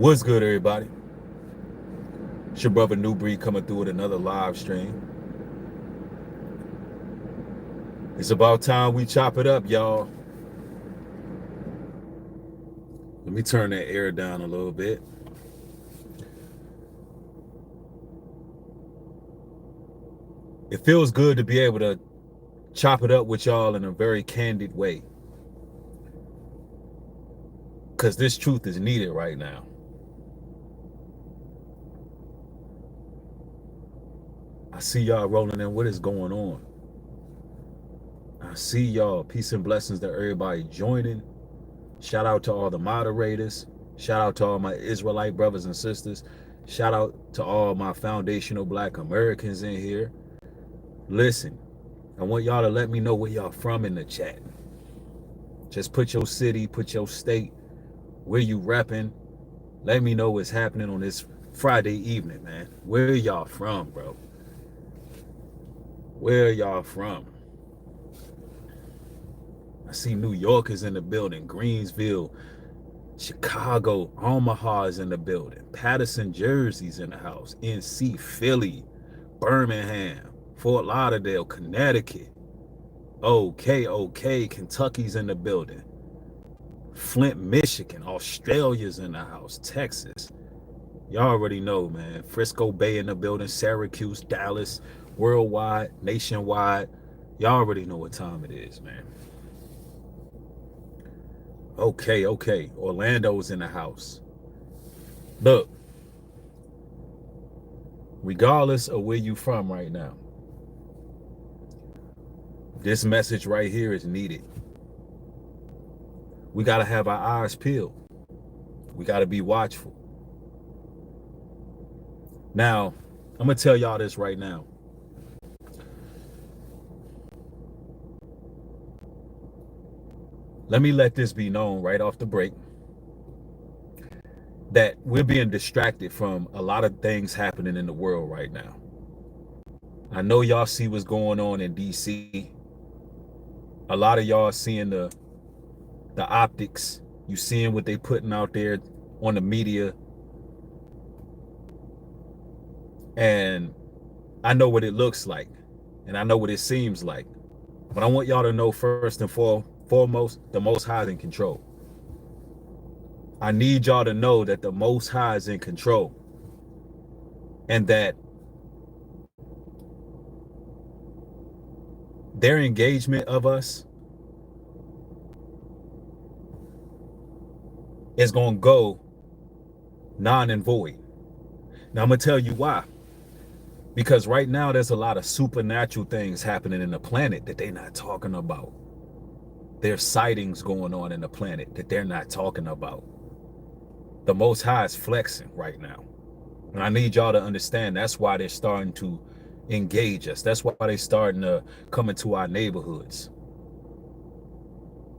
What's good, everybody? It's your brother Nubreed coming through with another live stream. It's about time we chop it up, y'all. Let me turn that air down a little bit. It feels good to be able to chop it up with y'all in a very candid way, because this truth is needed right now. I see y'all rolling in. What is going on? I see y'all. Peace and blessings to everybody joining. Shout out to all the moderators. Shout out to all my Israelite brothers and sisters. Shout out to all my foundational Black Americans in here. Listen, I want y'all to let me know where y'all from in the chat. Just put your city, put your state, where you repping. Let me know what's happening on this Friday evening, man. Where y'all from, bro? Where y'all from? I see New York is in the building, Greensville, Chicago, Omaha is in the building, Patterson, Jersey's in the house, NC, Philly, Birmingham, Fort Lauderdale, Connecticut. Okay, Kentucky's in the building. Flint, Michigan, Australia's in the house, Texas. Y'all already know, man. Frisco Bay in the building, Syracuse, Dallas, worldwide, nationwide. Y'all already know what time it is, man. Okay. Orlando's in the house. Look, regardless of where you from right now, this message right here is needed. We got to have our eyes peeled. We got to be watchful. Now, I'm going to tell y'all this right now. Let me let this be known right off the break that we're being distracted from a lot of things happening in the world right now. I know y'all see what's going on in DC. A lot of y'all seeing the optics. You seeing what they putting out there on the media. And I know what it looks like. And I know what it seems like. But I want y'all to know first and foremost, the Most High is in control. I need y'all to know that the Most High is in control. And that their engagement of us is going to go non and void. Now, I'm going to tell you why. Because right now, there's a lot of supernatural things happening in the planet that they're not talking about. There's sightings going on in the planet that they're not talking about. The Most High is flexing right now. And I need y'all to understand that's why they're starting to engage us. That's why they're starting to come into our neighborhoods.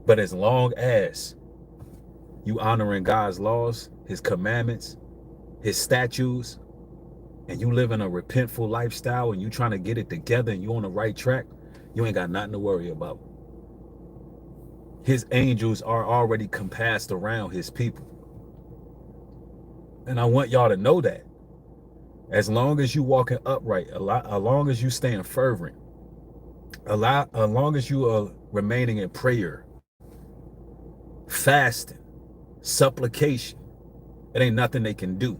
But as long as you honoring God's laws, his commandments, his statutes, and you live in a repentful lifestyle and you trying to get it together and you on the right track, you ain't got nothing to worry about. His angels are already compassed around his people. And I want y'all to know that. As long as you walking upright, as long as you staying fervent, as long as you are remaining in prayer, fasting, supplication, it ain't nothing they can do.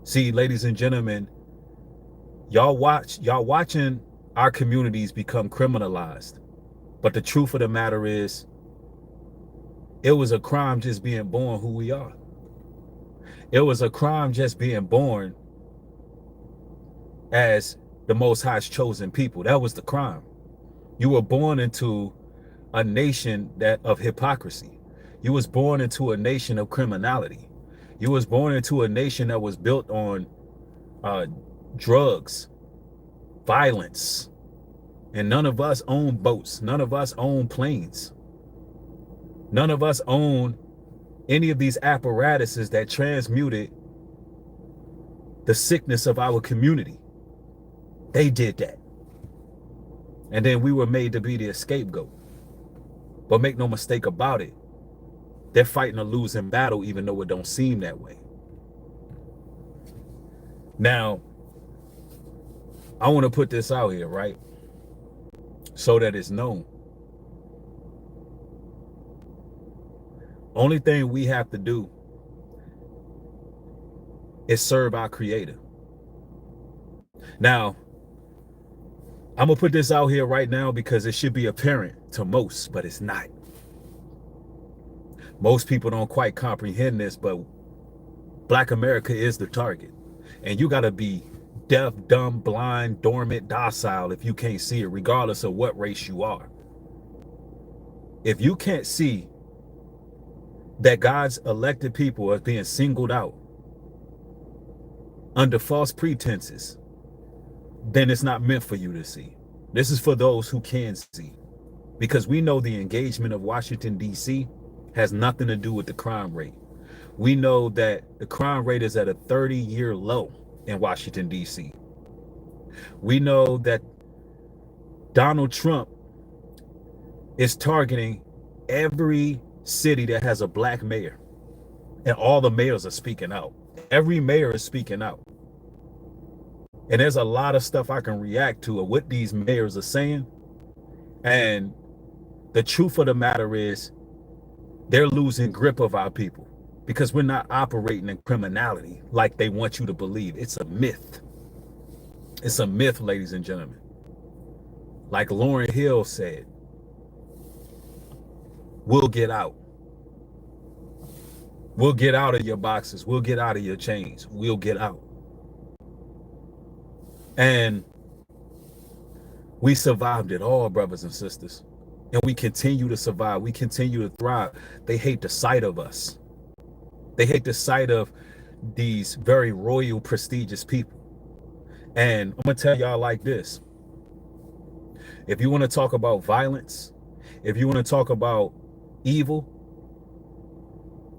See, ladies and gentlemen, y'all watching our communities become criminalized. But the truth of the matter is, it was a crime just being born who we are. It was a crime just being born as the Most High's chosen people. That was the crime. You were born into a nation of hypocrisy. You was born into a nation of criminality. You was born into a nation that was built on drugs, violence. And none of us own boats. None of us own planes. None of us own any of these apparatuses that transmuted the sickness of our community. They did that. And then we were made to be the scapegoat. But make no mistake about it, They're fighting a losing battle, even though it don't seem that way. Now, I want to put this out here, right? So that it's known. Only thing we have to do is serve our Creator. Now, I'm going to put this out here right now because it should be apparent to most, but it's not. Most people don't quite comprehend this, but Black America is the target. And you got to be deaf, dumb, blind, dormant, docile if you can't see it, regardless of what race you are. If you can't see that God's elected people are being singled out under false pretenses, then it's not meant for you to see. This is for those who can see. Because we know the engagement of Washington, D.C. has nothing to do with the crime rate. We know that the crime rate is at a 30-year low in Washington, D.C. We know that Donald Trump is targeting every city that has a black mayor. And all the mayors are speaking out. Every mayor is speaking out. And there's a lot of stuff I can react to of what these mayors are saying. And the truth of the matter is they're losing grip of our people because we're not operating in criminality like they want you to believe. It's a myth. It's a myth, ladies and gentlemen. Like Lauryn Hill said, we'll get out. We'll get out of your boxes. We'll get out of your chains. We'll get out. And we survived it all, brothers and sisters. And we continue to survive. We continue to thrive. They hate the sight of us. They hate the sight of these very royal, prestigious people. And I'm going to tell y'all like this. If you want to talk about violence, if you want to talk about evil,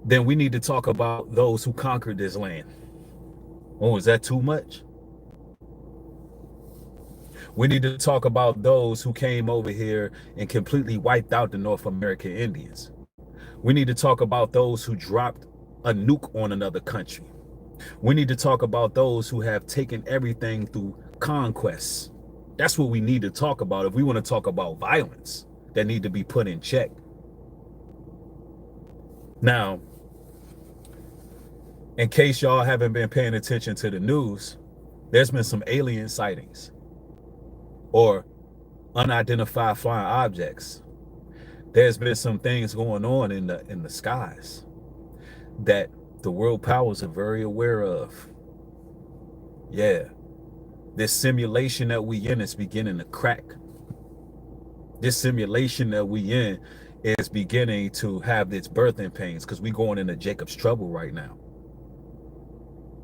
then we need to talk about those who conquered this land. Oh, is that too much? We need to talk about those who came over here and completely wiped out the North American Indians. We need to talk about those who dropped a nuke on another country. We need to talk about those who have taken everything through conquests. That's what we need to talk about if we want to talk about violence that need to be put in check. Now, in case y'all haven't been paying attention to the news, there's been some alien sightings or unidentified flying objects. There's been some things going on in the skies that the world powers are very aware of. Yeah, this simulation that we in is beginning to crack. This simulation that we in is beginning to have its birthing pains because we're going into Jacob's trouble right now.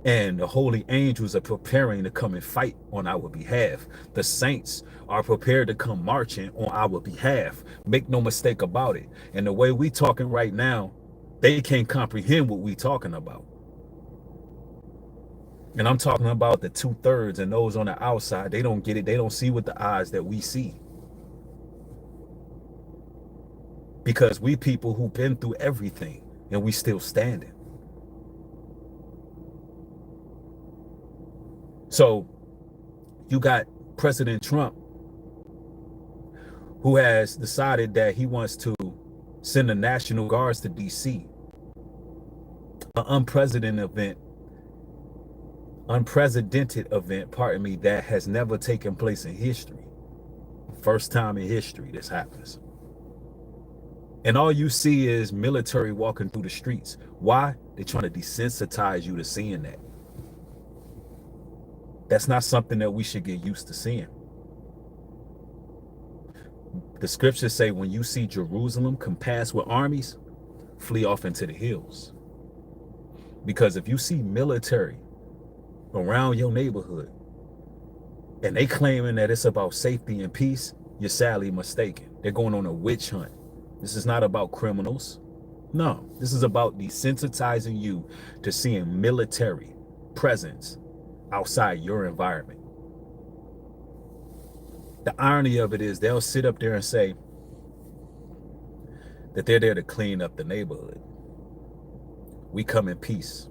And the holy angels are preparing to come and fight on our behalf. The saints are prepared to come marching on our behalf. Make no mistake about it. And the way we talking right now, they can't comprehend what we talking about. And I'm talking about the 2/3 and those on the outside. They don't get it. They don't see with the eyes that we see. Because we people who've been through everything and we still standing. So you got President Trump, who has decided that he wants to send the National Guards to DC. An unprecedented event, pardon me, that has never taken place in history. First time in history this happens. And all you see is military walking through the streets. Why? They're trying to desensitize you to seeing that. That's not something that we should get used to seeing. The scriptures say when you see Jerusalem compassed with armies, flee off into the hills. Because if you see military around your neighborhood and they claiming that it's about safety and peace, you're sadly mistaken. They're going on a witch hunt. This is not about criminals. No, this is about desensitizing you to seeing military presence outside your environment. The irony of it is they'll sit up there and say that they're there to clean up the neighborhood. We come in peace.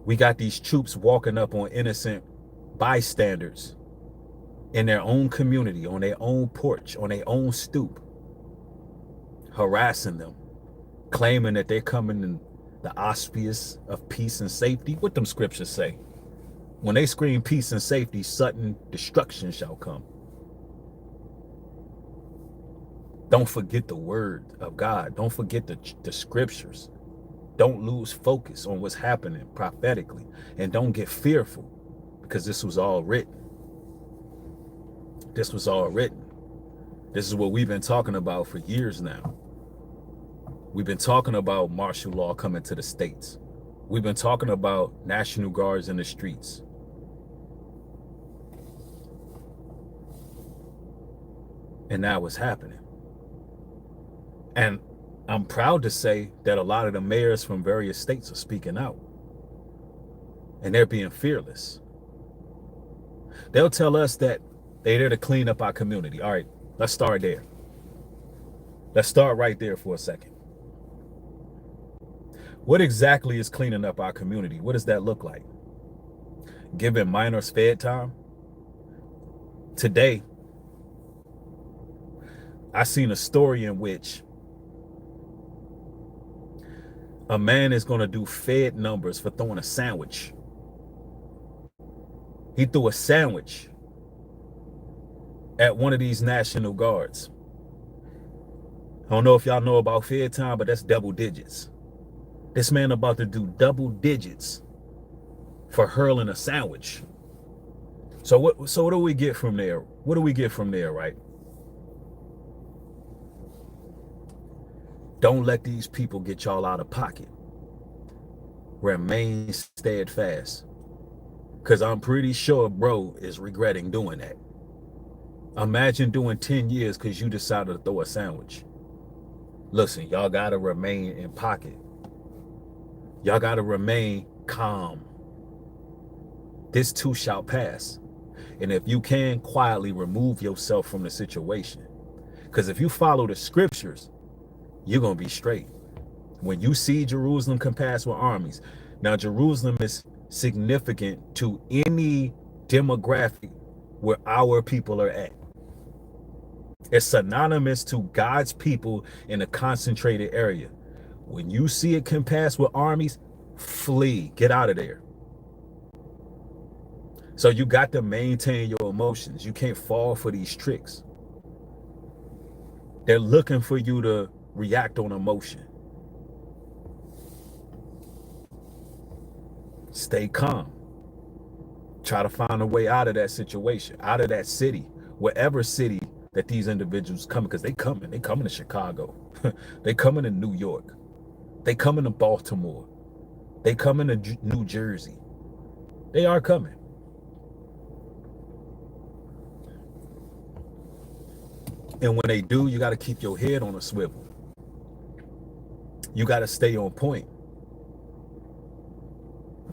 We got these troops walking up on innocent bystanders in their own community, on their own porch, on their own stoop, harassing them, claiming that they're coming in the auspice of peace and safety. What them scriptures say? When they scream peace and safety, sudden destruction shall come. Don't forget the word of God. Don't forget the scriptures. Don't lose focus on what's happening prophetically. And don't get fearful, because this was all written. This was all written. This is what we've been talking about for years now. We've been talking about martial law coming to the states. We've been talking about National Guards in the streets. And now it's happening. And I'm proud to say that a lot of the mayors from various states are speaking out. And they're being fearless. They'll tell us that they're there to clean up our community. All right, let's start there. Let's start right there for a second. What exactly is cleaning up our community? What does that look like? Giving minors fed time? Today, I seen a story in which a man is going to do fed numbers for throwing a sandwich. He threw a sandwich at one of these National Guards. I don't know if y'all know about fed time, but that's double digits. This man about to do double digits for hurling a sandwich. So what do we get from there? What do we get from there, right? Don't let these people get y'all out of pocket. Remain steadfast. Because I'm pretty sure bro is regretting doing that. Imagine doing 10 years because you decided to throw a sandwich. Listen, y'all got to remain in pocket. Y'all got to remain calm. This too shall pass. And if you can, quietly remove yourself from the situation. Because if you follow the scriptures, you're going to be straight. When you see Jerusalem compassed with armies. Now, Jerusalem is significant to any demographic where our people are at. It's synonymous to God's people in a concentrated area. When you see it compassed with armies, flee, get out of there. So you got to maintain your emotions. You can't fall for these tricks. They're looking for you to react on emotion. Stay calm. Try to find a way out of that situation, out of that city, wherever city that these individuals come, because they coming to Chicago. They coming to New York. They coming to Baltimore. They coming to New Jersey. They are coming. And when they do, you got to keep your head on a swivel. You got to stay on point.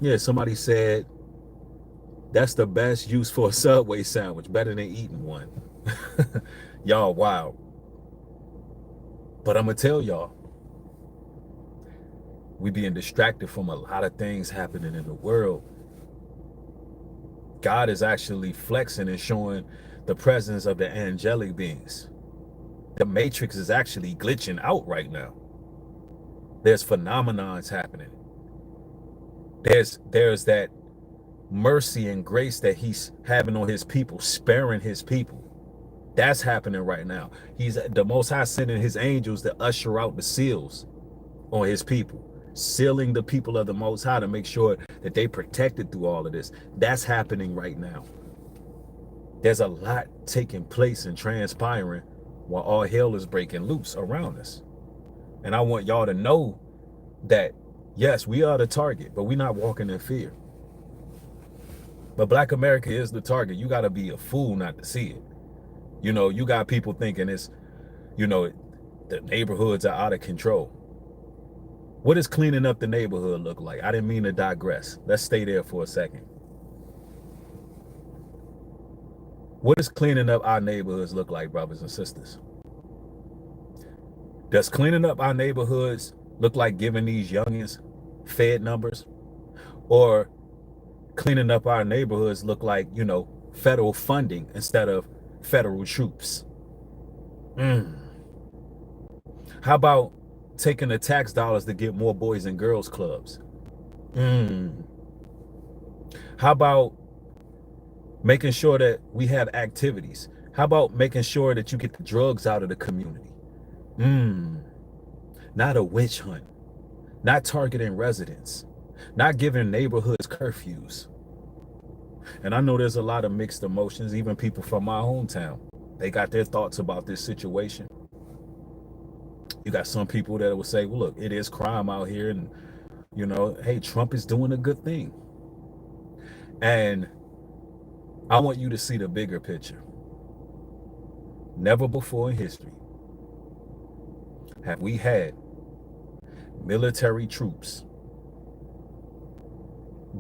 Yeah, somebody said that's the best use for a Subway sandwich, better than eating one. Y'all wild. But I'm going to tell y'all, we being distracted from a lot of things happening in the world. God is actually flexing and showing the presence of the angelic beings. The matrix is actually glitching out right now. There's phenomenons happening. There's that mercy and grace that he's having on his people, sparing his people. That's happening right now. He's the Most High sending his angels to usher out the seals on his people, sealing the people of the Most High to make sure that they protected through all of this. That's happening right now. There's a lot taking place and transpiring while all hell is breaking loose around us. And I want y'all to know that, yes, we are the target, but we're not walking in fear. But Black America is the target. You got to be a fool not to see it. You know, you got people thinking it's, you know, the neighborhoods are out of control. What does cleaning up the neighborhood look like? I didn't mean to digress. Let's stay there for a second. What does cleaning up our neighborhoods look like, brothers and sisters? Does cleaning up our neighborhoods look like giving these youngins Fed numbers? Or cleaning up our neighborhoods look like, you know, federal funding instead of federal troops? How about taking the tax dollars to get more boys and girls clubs? How about making sure that we have activities? How about making sure that you get the drugs out of the community? Not a witch hunt, not targeting residents, not giving neighborhoods curfews. And I know there's a lot of mixed emotions, even people from my hometown. They got their thoughts about this situation. You got some people that will say, well, look, it is crime out here, and, you know, hey, Trump is doing a good thing. And I want you to see the bigger picture. Never before in history have we had military troops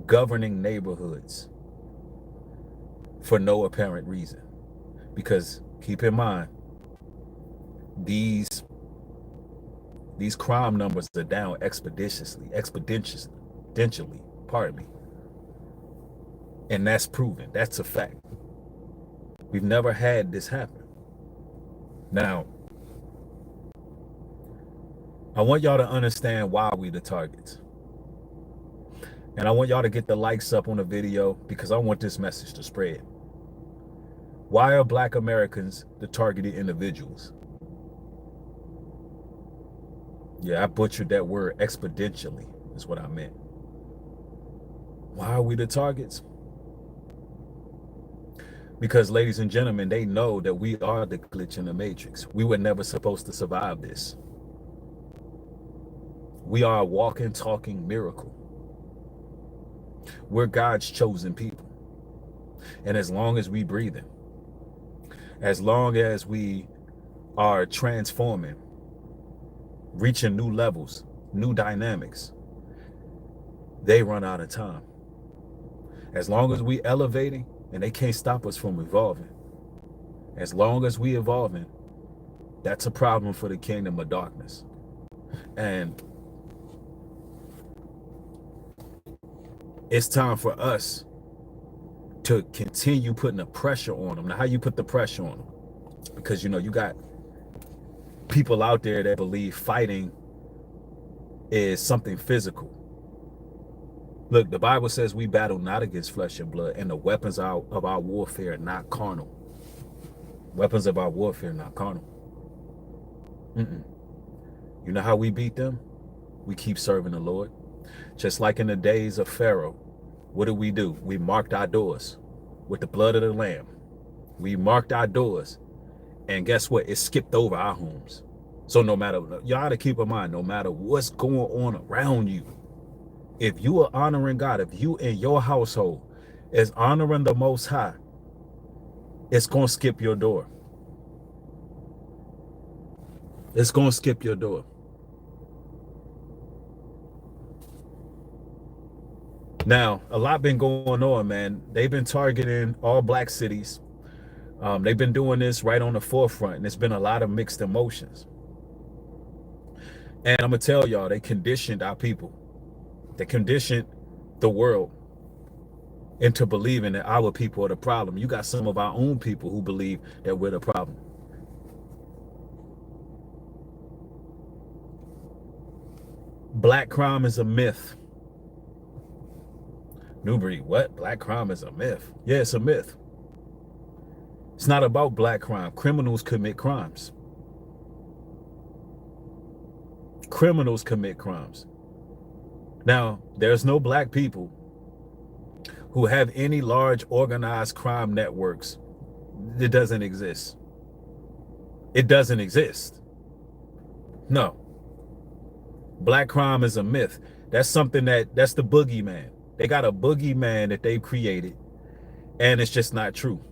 governing neighborhoods for no apparent reason. Because keep in mind, these crime numbers are down exponentially, pardon me. And that's proven. That's a fact. We've never had this happen. Now, I want y'all to understand why we the targets. And I want y'all to get the likes up on the video because I want this message to spread. Why are Black Americans the targeted individuals? Yeah, I butchered that word exponentially, is what I meant. Why are we the targets? Because, ladies and gentlemen, they know that we are the glitch in the matrix. We were never supposed to survive this. We are a walking, talking miracle. We're God's chosen people. And as long as we breathing, as long as we are transforming, reaching new levels, new dynamics, they run out of time. As long as we elevating, and they can't stop us from evolving. As long as we evolving, that's a problem for the kingdom of darkness. And it's time for us to continue putting the pressure on them. Now, how you put the pressure on them? Because, you know, you got people out there that believe fighting is something physical. Look, the Bible says we battle not against flesh and blood, and the weapons of our warfare are not carnal. Weapons of our warfare are not carnal. You know how we beat them? We keep serving the Lord. Just like in the days of Pharaoh, what did? We marked our doors with the blood of the Lamb. We marked our doors, and guess what? It skipped over our homes. So no matter, you ought to keep in mind, no matter what's going on around you, if you are honoring God, if you in your household is honoring the Most High, it's going to skip your door. It's going to skip your door. Now, a lot been going on, man. They've been targeting all Black cities. They've been doing this right on the forefront, and it's been a lot of mixed emotions. And I'm going to tell y'all, they conditioned our people. They conditioned the world into believing that our people are the problem. You got some of our own people who believe that we're the problem. Black crime is a myth. Nubreed, what? Black crime is a myth? Yeah, it's a myth. It's not about black crime. Criminals commit crimes. Criminals commit crimes. Now, there's no Black people who have any large organized crime networks. It doesn't exist. It doesn't exist. No. Black crime is a myth. That's something that's the boogeyman. They got a boogeyman that they've created, and it's just not true.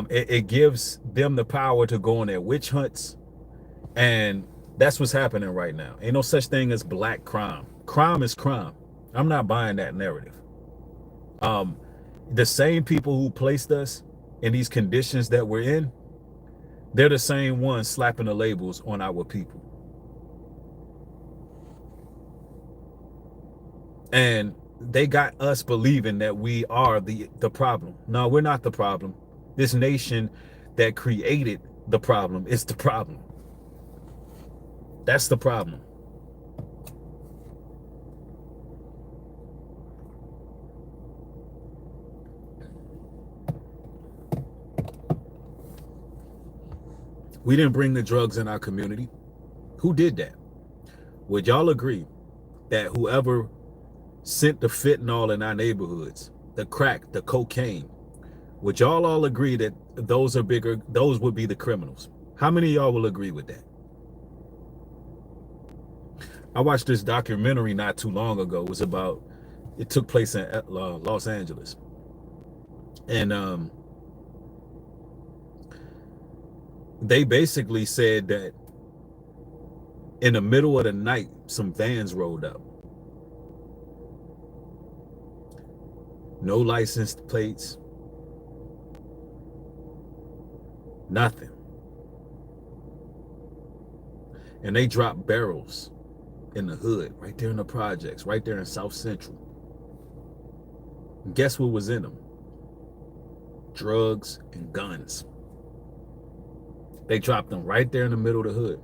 It gives them the power to go on their witch hunts, and that's what's happening right now. Ain't no such thing as black crime. Crime is crime. I'm not buying that narrative. The same people who placed us in these conditions that we're in, They're the same ones slapping the labels on our people. And they got us believing that we are the problem. No, we're not the problem. This nation that created the problem is the problem. That's the problem. We didn't bring the drugs in our community. Who did that? Would y'all agree that whoever sent the fentanyl in our neighborhoods, the crack, the cocaine, would y'all all agree that those would be the criminals? How many of y'all will agree with that? I watched this documentary not too long ago. It took place in Los Angeles. And they basically said that in the middle of the night, some vans rolled up. No license plates. Nothing. And they dropped barrels in the hood, right there in the projects, right there in South Central. And guess what was in them? Drugs and guns. They dropped them right there in the middle of the hood.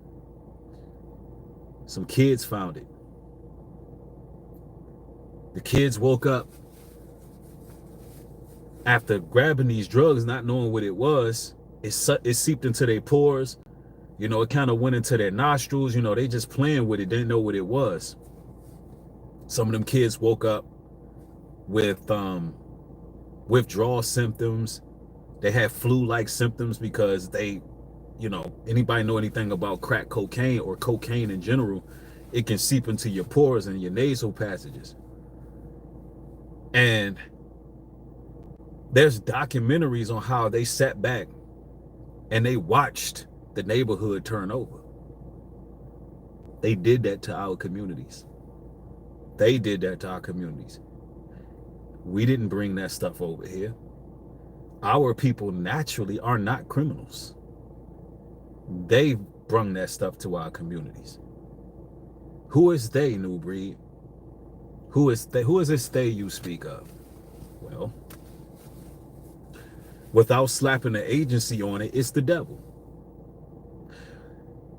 Some kids found it. The kids woke up after grabbing these drugs, not knowing what it was. It seeped into their pores. You know, it kind of went into their nostrils. You know, they just playing with it, didn't know what it was. Some of them kids woke up with withdrawal symptoms. They had flu-like symptoms because they, you know, anybody know anything about crack cocaine or cocaine in general, it can seep into your pores and your nasal passages. And there's documentaries on how they sat back and they watched the neighborhood turn over. They did that to our communities. They did that to our communities. We didn't bring that stuff over here. Our people naturally are not criminals. They brung that stuff to our communities. Who is they, Nubreed? Who is they? Who is this they you speak of? Well, without slapping the agency on it, it's the devil.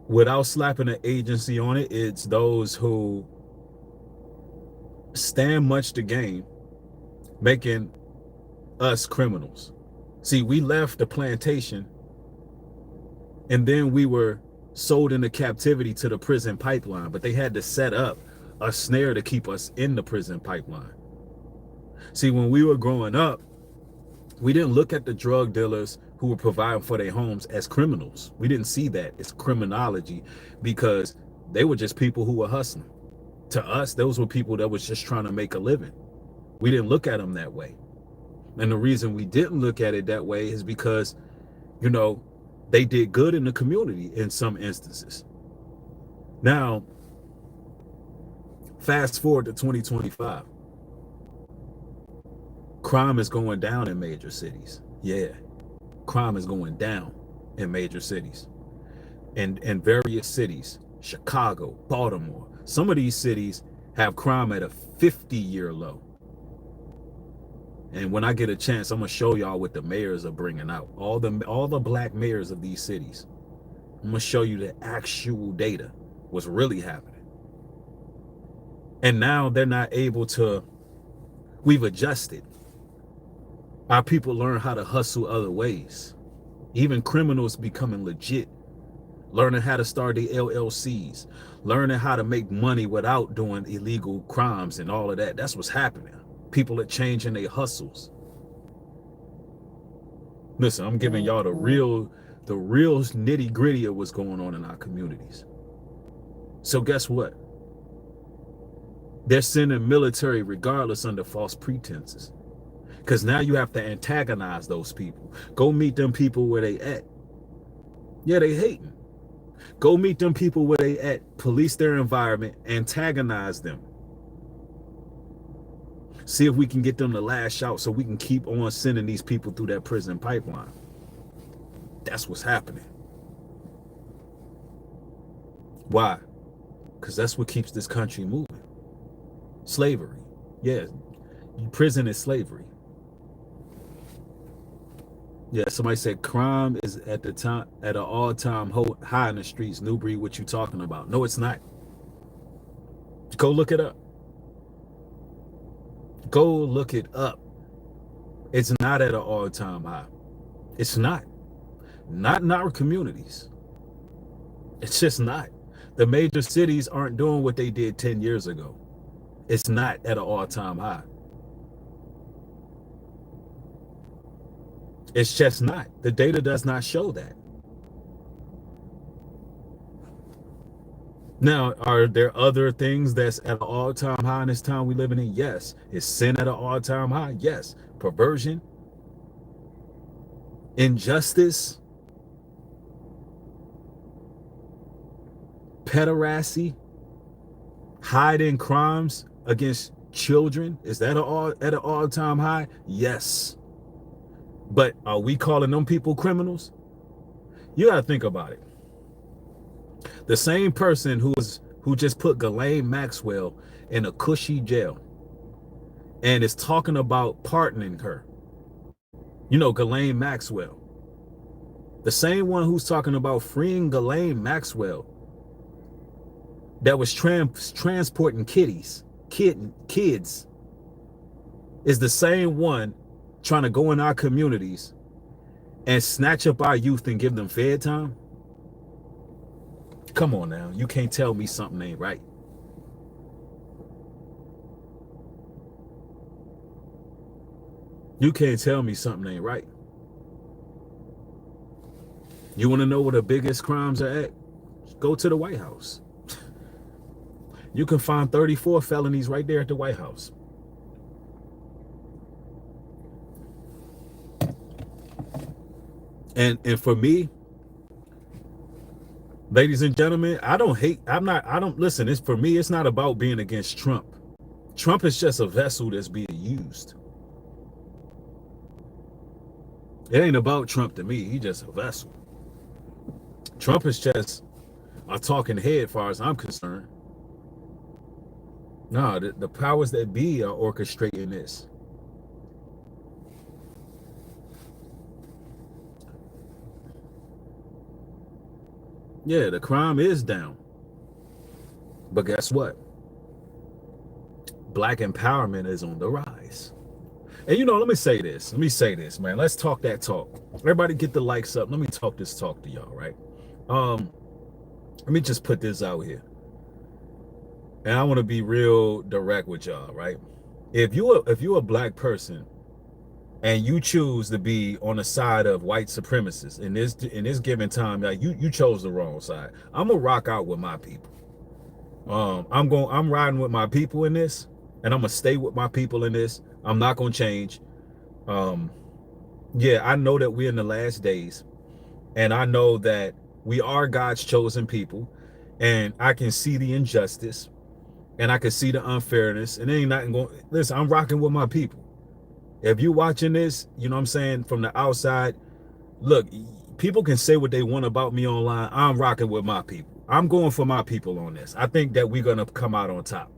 Without slapping an agency on it, it's those who stand much to gain, making us criminals. See, we left the plantation and then we were sold into captivity to the prison pipeline, but they had to set up a snare to keep us in the prison pipeline. See, when we were growing up, we didn't look at the drug dealers who were providing for their homes as criminals. We didn't see that as criminology because they were just people who were hustling. To us, those were people that was just trying to make a living. We didn't look at them that way. And the reason we didn't look at it that way is because, you know, they did good in the community in some instances. Now, fast forward to 2025. Crime is going down in major cities. Yeah, crime is going down in major cities. And in various cities, Chicago, Baltimore. Some of these cities have crime at a 50-year low. And when I get a chance, I'm gonna show y'all what the mayors are bringing out. All the black mayors of these cities. I'm gonna show you the actual data, what's really happening. And now they're not able to, we've adjusted. Our people learn how to hustle other ways. Even criminals becoming legit, learning how to start the LLCs, learning how to make money without doing illegal crimes and all of that. That's what's happening. People are changing their hustles. Listen, I'm giving y'all the real nitty gritty of what's going on in our communities. So guess what? They're sending military regardless under false pretenses. Because now you have to antagonize those people. Go meet them people where they at. Yeah, they hating. Go meet them people where they at. Police their environment. Antagonize them. See if we can get them to lash out so we can keep on sending these people through that prison pipeline. That's what's happening. Why? Because that's what keeps this country moving. Slavery. Yeah, prison is slavery. Yeah, somebody said crime is at an all-time high in the streets. Nubreed, what you talking about? No, it's not. Go look it up. Go look it up. It's not at an all-time high. It's not. Not in our communities. It's just not. The major cities aren't doing what they did 10 years ago. It's not at an all-time high. It's just not. The data does not show that. Now, are there other things that's at an all-time high in this time we living in? Yes. Is sin at an all-time high? Yes. Perversion, injustice, pederasty, hiding crimes against children, is that at an all-time high? Yes. But are we calling them people criminals? You got to think about it. The same person who just put Ghislaine Maxwell in a cushy jail and is talking about pardoning her. You know, Ghislaine Maxwell. The same one who's talking about freeing Ghislaine Maxwell that was transporting kids is the same one trying to go in our communities and snatch up our youth and give them fair time. Come on now, you can't tell me something ain't right. You can't tell me something ain't right. You want to know where the biggest crimes are at? Go to the White House. You can find 34 felonies right there at the White House. And for me, ladies and gentlemen, listen, it's for me, it's not about being against Trump. Trump is just a vessel that's being used. It ain't about Trump to me. He's just a vessel. Trump is just a talking head as far as I'm concerned. No, the powers that be are orchestrating this. Yeah, the crime is down. But guess what? Black empowerment is on the rise. And you know, let me say this, man. Let's talk that talk. Everybody get the likes up. Let me talk this talk to y'all, right? Let me just put this out here. And I want to be real direct with y'all, right? If you're a black person and you choose to be on the side of white supremacists in this given time, like you chose the wrong side. I'm gonna rock out with my people. I'm riding with my people in this, and I'm gonna stay with my people in this. I'm not gonna change. Yeah, I know that we're in the last days, and I know that we are God's chosen people, and I can see the injustice, and I can see the unfairness, and there ain't nothing going. Listen, I'm rocking with my people. If you watching this, you know what I'm saying, from the outside, look, people can say what they want about me online. I'm rocking with my people. I'm going for my people on this. I think that we're going to come out on top.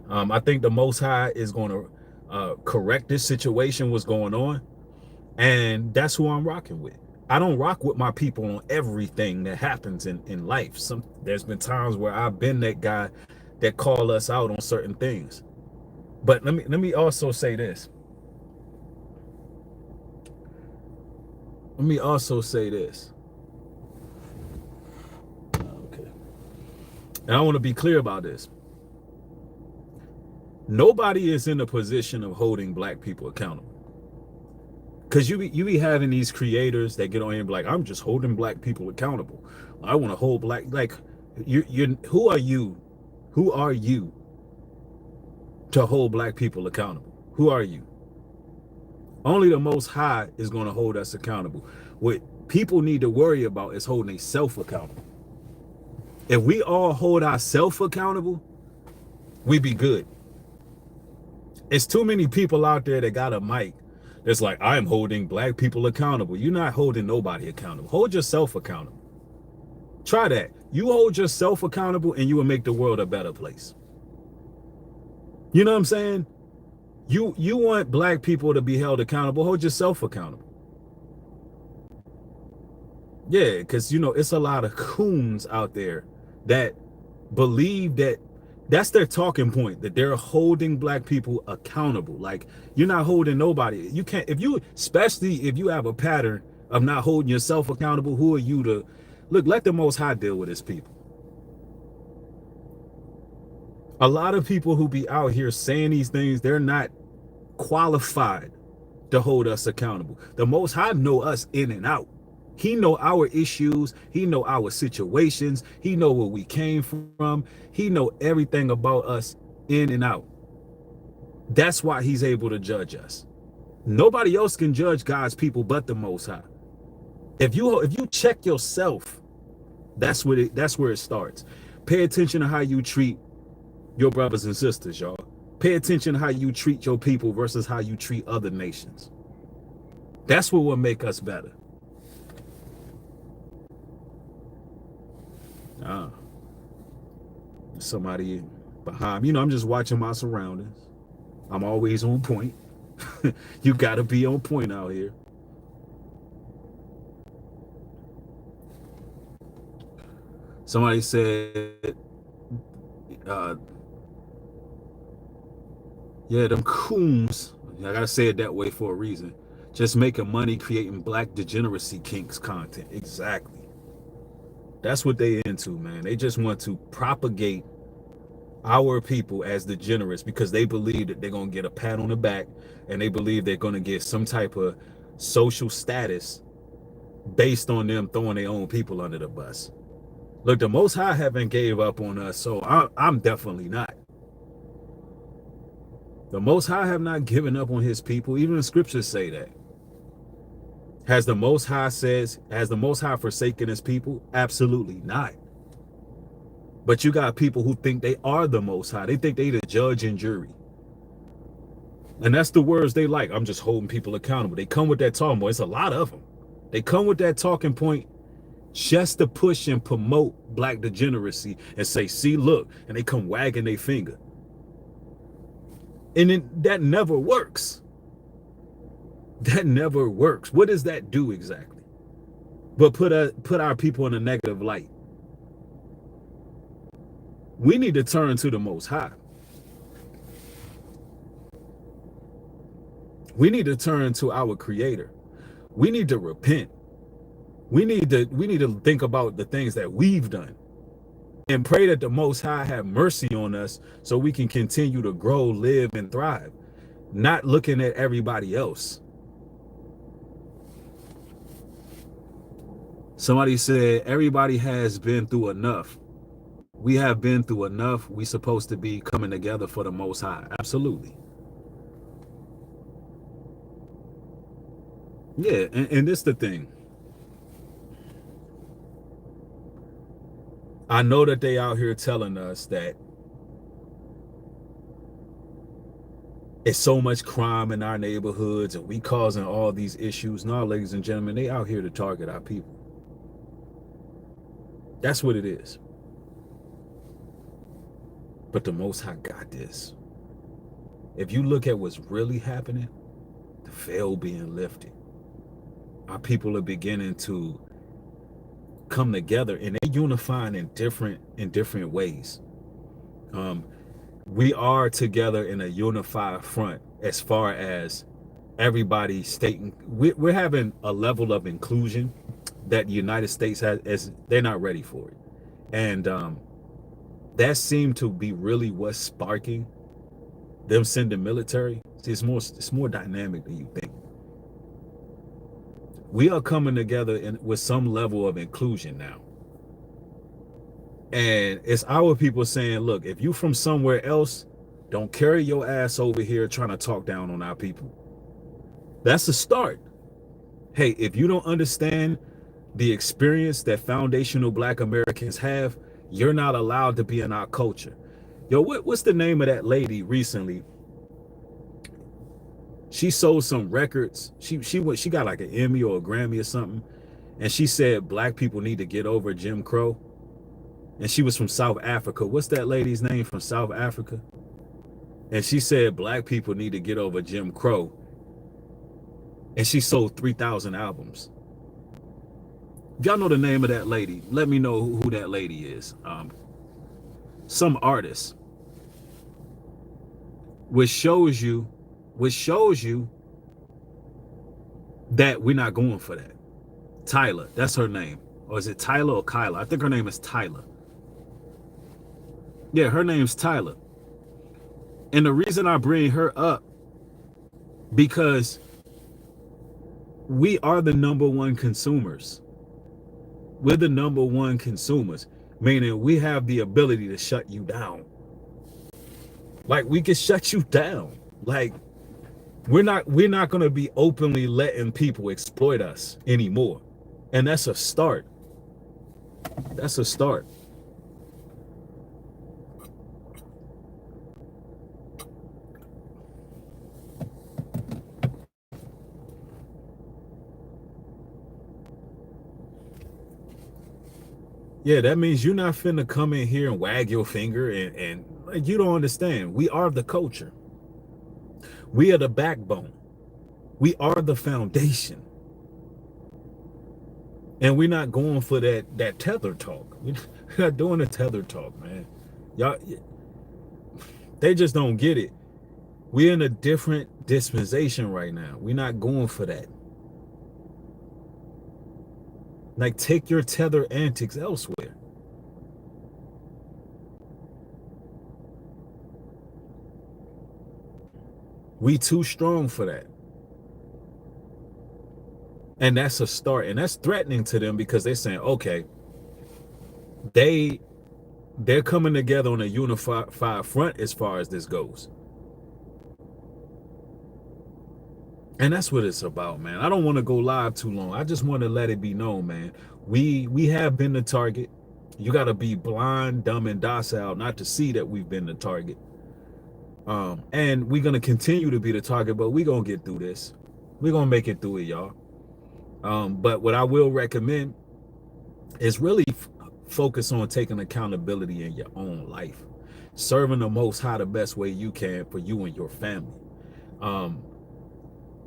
I think the Most High is going to correct this situation, what's going on. And that's who I'm rocking with. I don't rock with my people on everything that happens in life. There's been times where I've been that guy that call us out on certain things. But let me also say this. Okay. And I want to be clear about this. Nobody is in a position of holding black people accountable. Because you be having these creators that get on here and be like, I'm just holding black people accountable. I want to hold black, like, who are you? Who are you to hold black people accountable? Who are you? Only the Most High is going to hold us accountable. What people need to worry about is holding themselves accountable. If we all hold ourselves accountable, we be good. It's too many people out there that got a mic that's like, I'm holding black people accountable. You're not holding nobody accountable. Hold yourself accountable. Try that. You hold yourself accountable and you will make the world a better place. You know what I'm saying? You want black people to be held accountable, hold yourself accountable. Yeah, because you know it's a lot of coons out there that believe that that's their talking point, that they're holding black people accountable. Like, you're not holding nobody. You can't, if you, especially if you have a pattern of not holding yourself accountable, who are you to look? Let the Most High deal with his people. A lot of people who be out here saying these things, they're not qualified to hold us accountable. The Most High know us in and out. He know our issues. He know our situations. He know where we came from. He know everything about us in and out. That's why he's able to judge us. Nobody else can judge God's people but the Most High. If you check yourself, that's where it starts. Pay attention to how you treat your brothers and sisters, y'all. Pay attention to how you treat your people versus how you treat other nations. That's what will make us better. Somebody behind me. You know, I'm just watching my surroundings. I'm always on point. You got to be on point out here. Somebody said, yeah, them coons, I gotta say it that way for a reason, just making money creating black degeneracy kinks content. Exactly. That's what they into, man. They just want to propagate our people as degenerates because they believe that they're going to get a pat on the back and they believe they're going to get some type of social status based on them throwing their own people under the bus. Look, the Most High haven't gave up on us, so I'm definitely not. The Most High have not given up on his people. Even the scriptures say that. Has the Most High forsaken his people? Absolutely not. But you got people who think they are the Most High. They think they the judge and jury. And that's the words they like. I'm just holding people accountable. They come with that talking point. It's a lot of them. They come with that talking point just to push and promote black degeneracy and say, see, look, and they come wagging their finger. And then that never works. That never works. What does that do exactly? But put our people in a negative light. We need to turn to the Most High. We need to turn to our Creator. We need to repent. We need to think about the things that we've done and pray that the Most High have mercy on us so we can continue to grow, live, and thrive, not looking at everybody else. Somebody said, everybody has been through enough. We have been through enough. We supposed to be coming together for the Most High. Absolutely. Yeah, and this the thing. I know that they out here telling us that it's so much crime in our neighborhoods and we causing all these issues. No, ladies and gentlemen, they out here to target our people. That's what it is. But the Most High got this. If you look at what's really happening, the veil being lifted. Our people are beginning to come together and they're unifying in different ways. We are together in a unified front as far as everybody stating we're having a level of inclusion that the United States has, as they're not ready for it. And that seemed to be really what's sparking them sending military. See, it's more dynamic than you think. We are coming together with some level of inclusion now. And it's our people saying, look, if you from somewhere else, don't carry your ass over here trying to talk down on our people. That's a start. Hey, if you don't understand the experience that foundational Black Americans have, you're not allowed to be in our culture. Yo, what's the name of that lady recently? She sold some records. She got like an Emmy or a Grammy or something. And she said Black people need to get over Jim Crow. and she was from South Africa. What's that lady's name from South Africa? And she said black people need to get over Jim Crow. And she sold 3,000 albums. If y'all know the name of that lady, let me know who that lady is. Some artist. Which shows you that we're not going for that. Tyler, that's her name. Or is it Tyler or Kyla? I think her name is Tyler. Yeah, her name's Tyler. And the reason I bring her up, because we are the #1 consumers. We're the #1 consumers, meaning we have the ability to shut you down. Like, we can shut you down. Like, we're not going to be openly letting people exploit us anymore. And that's a start. That's a start. Yeah, that means you're not finna come in here and wag your finger and like, you don't understand. We are the culture. We are the backbone. We are the foundation. And we're not going for that tether talk. We're not doing the tether talk, man. Y'all, they just don't get it. We're in a different dispensation right now. We're not going for that. Like, take your tether antics elsewhere. We too strong for that. And that's a start. And that's threatening to them, because they're saying, okay, they're coming together on a unified front as far as this goes. And that's what it's about, man. I don't want to go live too long. I just want to let it be known, man. We have been the target. You got to be blind, dumb, and docile not to see that we've been the target. And we're going to continue to be the target, but we're going to get through this. We're going to make it through it, y'all. But what I will recommend is really focus on taking accountability in your own life. Serving the Most High the best way you can for you and your family.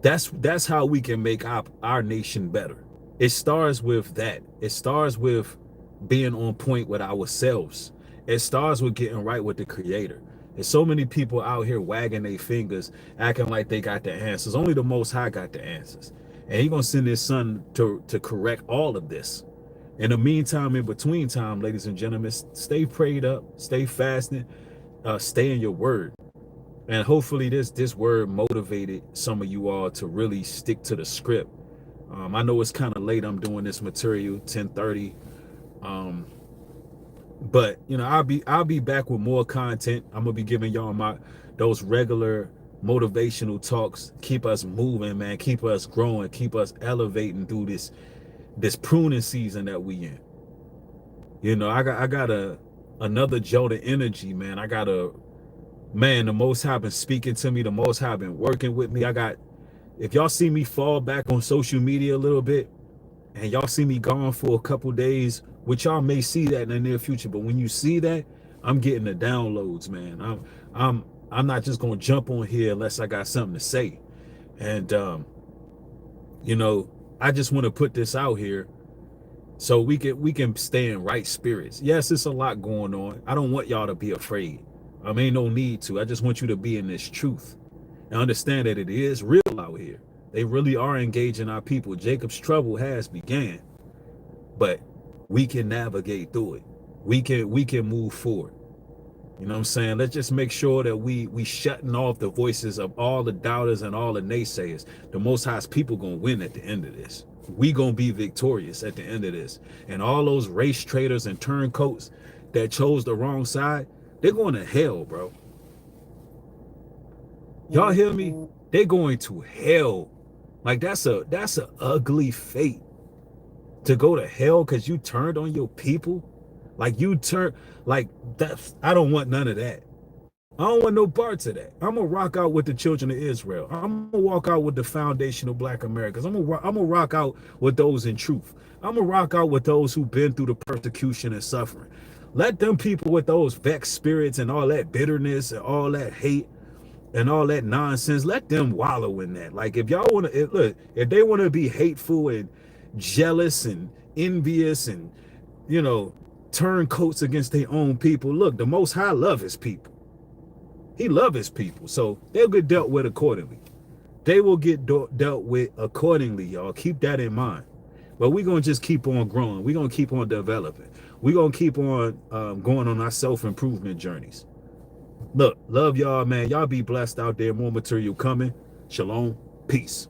That's how we can make our nation better. It starts with that. It starts with being on point with ourselves. It starts with getting right with the Creator. There's so many people out here wagging their fingers, acting like they got the answers. Only the Most High got the answers. And He's going to send His Son to correct all of this. In the meantime, in between time, ladies and gentlemen, stay prayed up, stay fasting, stay in your word. And hopefully this word motivated some of you all to really stick to the script. I know it's kind of late. I'm doing this material 10:30. But you know, I'll be back with more content. I'm gonna be giving y'all those regular motivational talks. Keep us moving, man. Keep us growing. Keep us elevating through this pruning season that we in. You know, I got another jolt of energy, man. Man, the Most High been speaking to me. The Most High been working with me. If y'all see me fall back on social media a little bit, and y'all see me gone for a couple days, which y'all may see that in the near future, but when you see that, I'm getting the downloads, man. I'm not just gonna jump on here unless I got something to say. And you know, I just want to put this out here so we can stay in right spirits. Yes, it's a lot going on. I don't want y'all to be afraid. Ain't no need to. I just want you to be in this truth and understand that it is real out here. They really are engaging our people. Jacob's trouble has began, but we can navigate through it. We can move forward. You know what I'm saying? Let's just make sure that we shutting off the voices of all the doubters and all the naysayers. The Most High's people gonna win at the end of this. We gonna be victorious at the end of this. And all those race traitors and turncoats that chose the wrong side, they're going to hell, bro. Y'all hear me? They're going to hell. Like, that's a ugly fate, to go to hell because you turned on your people. Like, that. I don't want none of that. I don't want no parts of that. I'm gonna rock out with the children of Israel. I'm gonna walk out with the foundational Black Americans. I'm gonna rock out with those in truth. I'm gonna rock out with those who've been through the persecution and suffering. Let them people with those vexed spirits and all that bitterness and all that hate and all that nonsense, let them wallow in that. Like if y'all want to, look, if they want to be hateful and jealous and envious and, you know, turn coats against their own people, look, the Most High love his people. He love his people. So they'll get dealt with accordingly. They will get dealt with accordingly, y'all. Keep that in mind. But we're going to just keep on growing. We're going to keep on developing. We're going to keep on going on our self-improvement journeys. Look, love y'all, man. Y'all be blessed out there. More material coming. Shalom. Peace.